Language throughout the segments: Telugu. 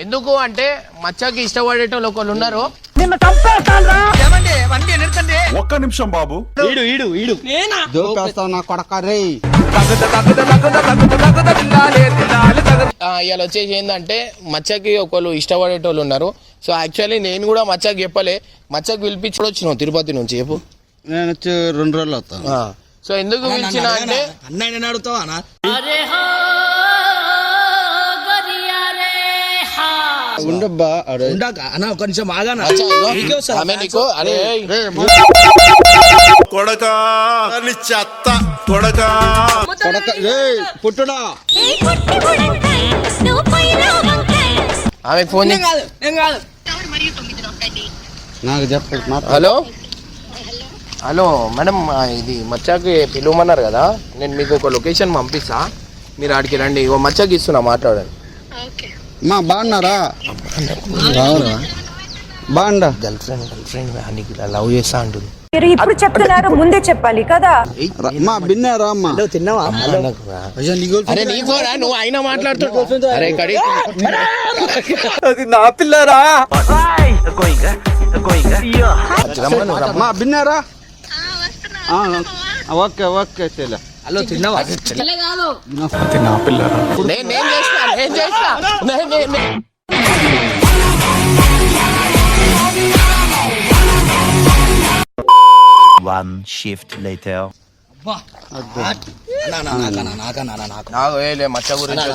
ఎందుకు అంటే మచ్చకి ఇష్టపడేటోళ్ళు ఒకళ్ళు ఉన్నారు. ఒక్క నిమిషం బాబు. ఇవాళ వచ్చేసి ఏంటంటే మచ్చకి ఒకళ్ళు ఇష్టపడేటోళ్ళు ఉన్నారు. సో యాక్చువల్లీ నేను కూడా మచ్చకి చెప్పలే, మచ్చకి పిలిపించి వచ్చినావు తిరుపతి నుంచి. చెప్పు. నేను వచ్చి 2 రోజులు వస్తాను. సో ఎందుకు పిలిచిన అంటే అన్నయ్య అడుగుతావా ఉండబ్బా అన్న ఒక నిమిషం ఆగానా అరే కొడకా చెత్త కొడకా పుట్టుడా ఆమె ఫోన్ నాకు చెప్ప. హలో హలో మేడం, ఇది మచ్చాకి పిలువమన్నారు కదా, నేను మీకు ఒక లొకేషన్ పంపిస్తా, మీరు ఆడికి రండి. ఇగో మచ్చాకి ఇస్తున్నా, మాట్లాడండి. మా బాగున్నారా? రావురా బాగుండా. గర్ల్ ఫ్రెండ్ నీకు లవ్ చేస్తా అంటుంది. మీరు ఇప్పుడు చెప్తున్నారు, ముందే చెప్పాలి కదా. మా బిన్నారా అమ్మా? తిన్నావా? అరే నీకోరా, నువ్వు అయినా మాట్లాడుతున్నావు. అరే కడి నా పిల్లరా. మా బిన్నారా? ఓకే ఓకే చెల్లె. హలో తిన్నావా? నా పిల్లరా. నేను చేస్తా. One shift later. మచ్చ గురించి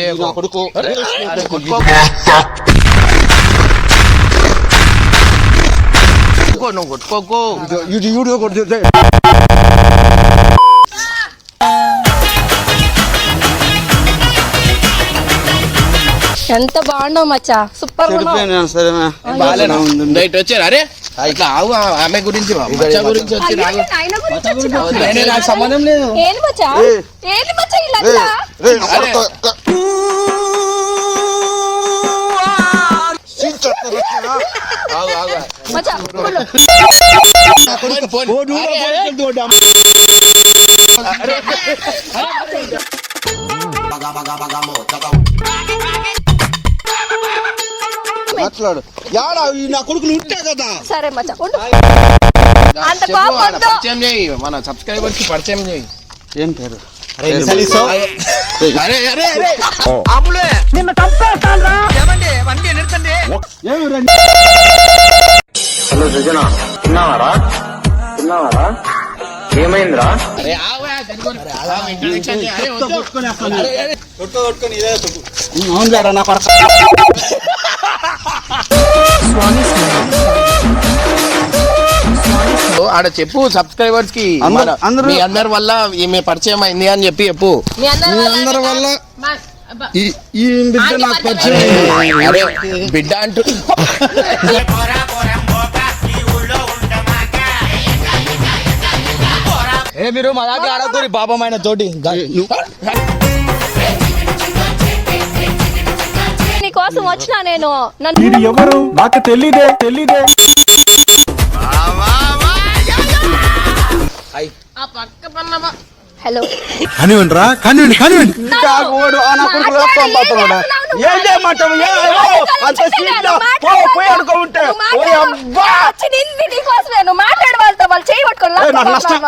నువ్వు కొట్టుకోకు. ఎంత బాగున్నావు మచ్చా, సూపర్ వచ్చారు. అరే ఇట్లా ఆవు, ఆమె గురించి మచ్చ గురించి వచ్చి నాకు సంబంధం లేదు. ఏంది మచ్చా, ఏంది మచ్చా ఇలా మచ్చా మాట్లాడు. యాడా నా కొడుకులు ఉంటే కదా. సరే మచ్చా పరిచయం చేయి, మన సబ్స్క్రైబర్స్ కి పరిచయం చేయి. ఏం పేరు? హలో సృజన, తిన్నావారా? ఏమైందిరా? అవును నా కొడుకు. ఆడ చెప్పు సబ్స్క్రైబర్స్ కి, మీ అందరి వల్ల ఈమె పరిచయం అయింది అని చెప్పి చెప్పు. మీ అందరి వల్ల ఈ బిడ్డ నాకు పరిచయం. అరే బిడ్డ అంటూ మీరు మా దగ్గర ఆడకూరి బాబమైన తోటి. నీకోసం వచ్చినా నేను. ఇది ఎవరు నాకు తెలీదే. హలో కానివ్వండి రా, కానివ్వండి. ఏం చేయమంటావు?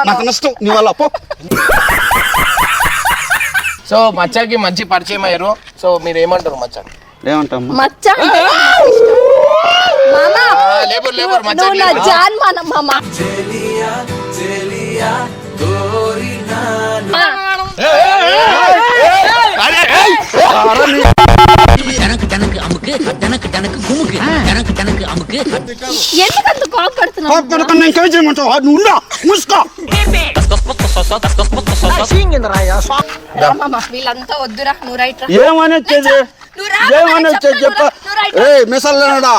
నాకు నష్టం నీ వల్ల. సో మచ్చకి మంచి పరిచయం అయ్యారు. సో మీరు ఏమంటారు మచ్చ? ఏమంటాం? మచ్చా జాన్ మామ. ఎందుకంత వీళ్ళంతా వద్దురా, నువ్వు రైట్ రా. ఏమనొచ్చేది చెప్ప. మిసల్లేనడా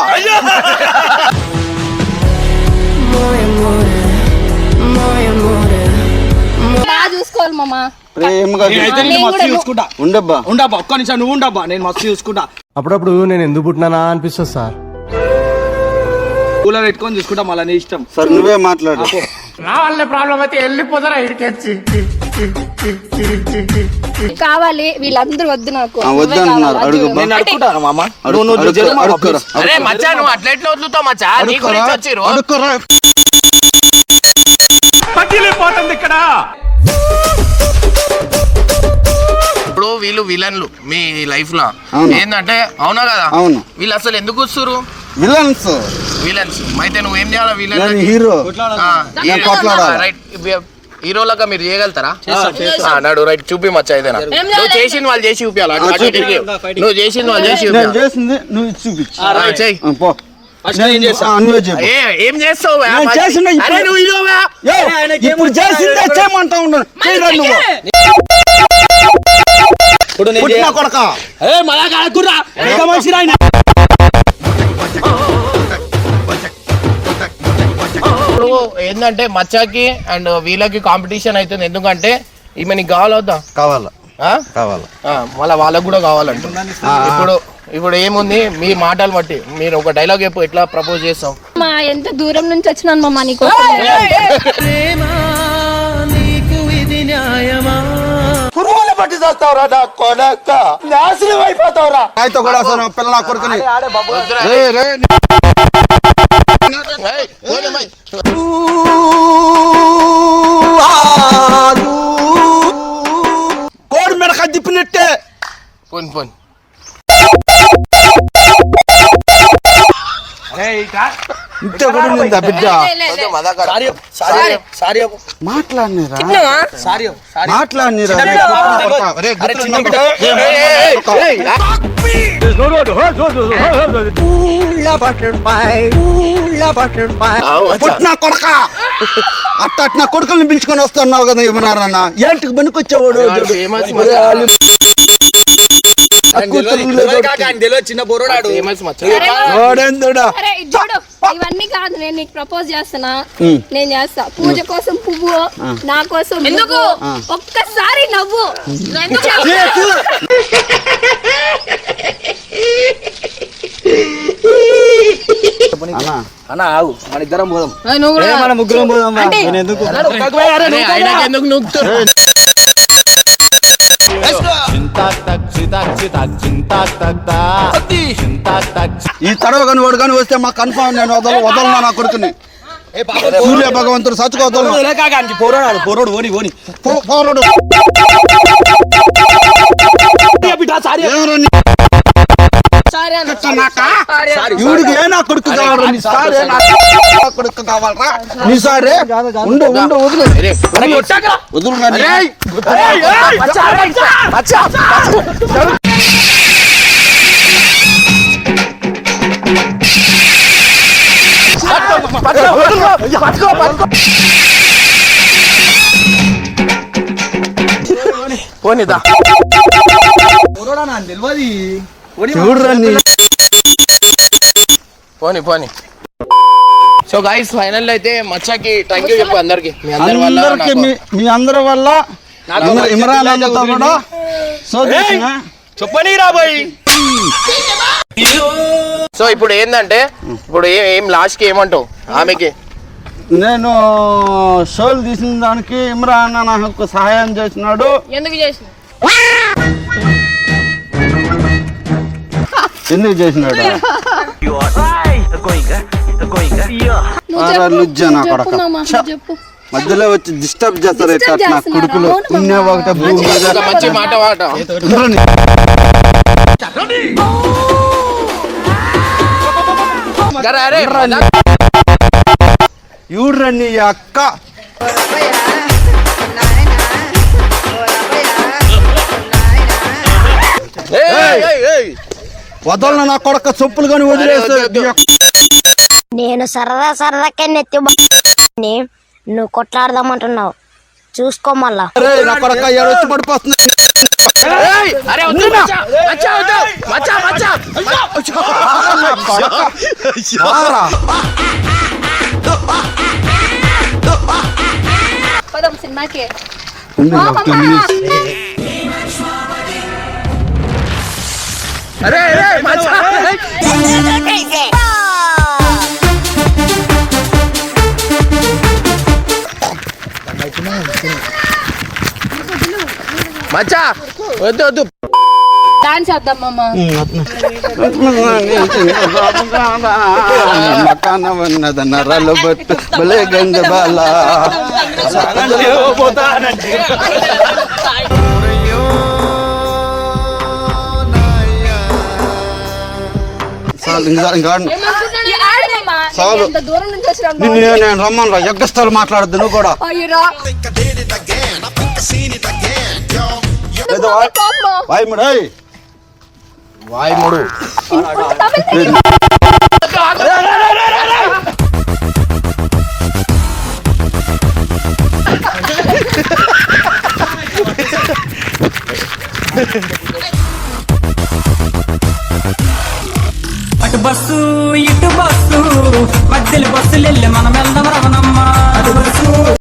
బాగా చూసుకోవాలి మామ. ప్రేమగా ఉండబ్బా. ఒక్క నిమిషం నువ్వు ఉండబ్బా, నేను మస్తు చూసుకుంటా. అప్పుడప్పుడు నేను ఎందుకు పుట్టినానా అనిపిస్తుంది సార్. కూలర్ పెట్టుకొని చూసుకుంటా, మళ్ళీ నీ ఇష్టం. సార్ నువ్వే మాట్లాడు. నా వల్ల ప్రాబ్లం అయితే వెళ్ళిపోతారా ఇడికెచ్చి. కావాలి వీళ్ళందరూ వద్దు నాకు వద్దు అంటున్నారు. అడుగు నేను అడుగుతాను మామ. నువ్వు జరుగు మామ, please. అరే మచ్చా నువ్వు అట్లా ఎట్లా వదులుతావు మచ్చా నీ గురించి వచ్చిర్రు అడుక్కోరా. ఇప్పుడు వీళ్ళు విలన్లు మీ లైఫ్ లో అవును. ఏంటంటే అవునా కదా అవును. వీళ్ళు అసలు ఎందుకు వస్తారు విలన్స్ విలన్స్ అయితే నువ్వేం చేయాలి విలన్ నేను హీరో నేను కొట్లాడాలి. రైట్ హీరోలాగా మీరు చేయగలుగుతారా అన్నాడు రైట్ చూపి మచ్చా ఏదైనా నువ్వు చేసింది వాళ్ళు చేసి చూపించాలి అటు ఇటు తిరిగి. నువ్వు చేసింది వాళ్ళు చేసి నేను చూపించాలి చేసింది నువ్వు ఇది చూపించు. చెయ్యి పో. నేను చేస్తా. నువ్వే చెప్పు. ఏం చేస్తావు బే? నేను చేసిన ఇప్పుడు- అరే నువ్వు హీరోవా? ఇప్పుడు చేసిందే చేయమంటా ఉన్నాను. చేయరా నువ్వు ఇప్పుడు నేను పుట్టిన కొడక. మళ్ళా అడుగురా మనిషి రాయన. ఇప్పుడు ఏంటంటే మచ్చాకి అండ్ వీళ్ళకి కాంపిటీషన్ అవుతుంది ఎందుకంటే ఈమె నీకు కావాలవుతా కావాలా కావాలా మళ్ళీ వాళ్ళకు కూడా కావాలంట ఇప్పుడు ఇప్పుడు ఏముంది మీ మాటలు బట్టి మీరు ఒక డైలాగ్ చెప్పు ఎట్లా ప్రపోజ్ చేస్తాం మా ఎంత దూరం నుంచి వచ్చినాను మామ నీకు పురుగులు పట్టి చేస్తావురా నా కొడక. నాశనం అయిపోతావురా. ఆయనతో కూడా అసలు పిల్ల నా కొడుకుని. రేయ్, రేయ్. ఏయ్, పోనీ అమ్మాయి. కోడి మెడక తిప్పినట్టే. పోనీ పోనీ ఇంతే కూడా నిందా బిడ్డ. సారీ సారీ సారీ మాట్లాడినరా సారీ సారీ. మాట్లాడినరా అరే చిన్న బిడ్డ. పుట్టిన కొడక అట్ట నా కొడుకుల్ని పిలుచుకొని వస్తున్నావు కదా ఏమన్నారన్న ఏంటికి పనికొచ్చేవాడు. చిన్న బొరోడాడు. ఓడేందుడా. అరే ఇది చూడు ఇవన్నీ కాదు నేను నీకు ప్రపోజ్ చేస్తున్నా నేను చేస్తా పూజ కోసం పువ్వు నా కోసం ఎందుకు ఒక్కసారి నవ్వు అన్న ఆగు మన ఇద్దరం పోదాం. మన ముగ్గురం పోదాం. నేను ఎందుకు ఎందుకు నూకుతారు ఈ తడవ కానీ వాడు కానీ వస్తే మాకు కన్ఫర్మ్ నేను వదలను నా కొడుకుని. సూర్య భగవంతుడు సచ్చుకు వదలను. పోరాడు పోరాడు ఓని ఓని పోరాడు. ఈవిడికి ఏ నా కొడుకు కావాలరా నీ సారే నా కొడుకు కావాలరా నీ సారే ఉండు ఉండు వదులు వదులు పోనీదా పోరాడా నాకు తెలియదు. చూడరా నీ పోనీ పోనీ సో గైస్ ఫైనల్ అయితే మచ్చాకి థ్యాంక్ యూ చెప్పు అందరికి మీ అందరి వల్ల అందరికి మీ అందరి వల్ల ఇమ్రాన్ అన్నతో కూడా చెప్పని రాబోయ్. సో ఇప్పుడు ఏంటంటే ఇప్పుడు ఏం లాస్ట్ కి ఏమంటావు ఆమెకి నేను షోలు తీసిన దానికి ఇమ్రాన్ నాకు సహాయం చేసినాడు. ఎందుకు చేసిన ఎందుకు చేసినాడు చెప్పు మామ చెప్పు మధ్యలో వచ్చి డిస్టర్బ్ చేస్తారు ఇట్లా నా కొడుకులు పుణ్య ఒకటే భూమి మీద. ఒక మంచి మాట వాట ఈవిడ్రా నీ అక్క వదలను నా కొడక చెప్పులు కానీ వదిలేస్తే నేను సరదాకే నెత్తి నువ్వు కొట్లాడదామంటున్నావు చూసుకో మళ్ళా. నా కొడక వచ్చి పడిపోతుంది. పదం సినిమాకి మచ్చా వద్దు వద్దు డాన్స్ చేద్దాం మామ. నరాలు బట్టు భలే గంగ బాల ఈ ఆడు మామ. చాలు. ఎంత దూరం నుంచి వచ్చినావు నిన్ను నేను రమ్మను ఎగ్గస్తాలు మాట్లాడద్దు నువ్వు కూడా అయ్యరా. ఏదో వాయిముడు వాయుముడు అటు బస్సు ఇటు బస్సు మధ్యలో బస్సులు వెళ్ళే మనం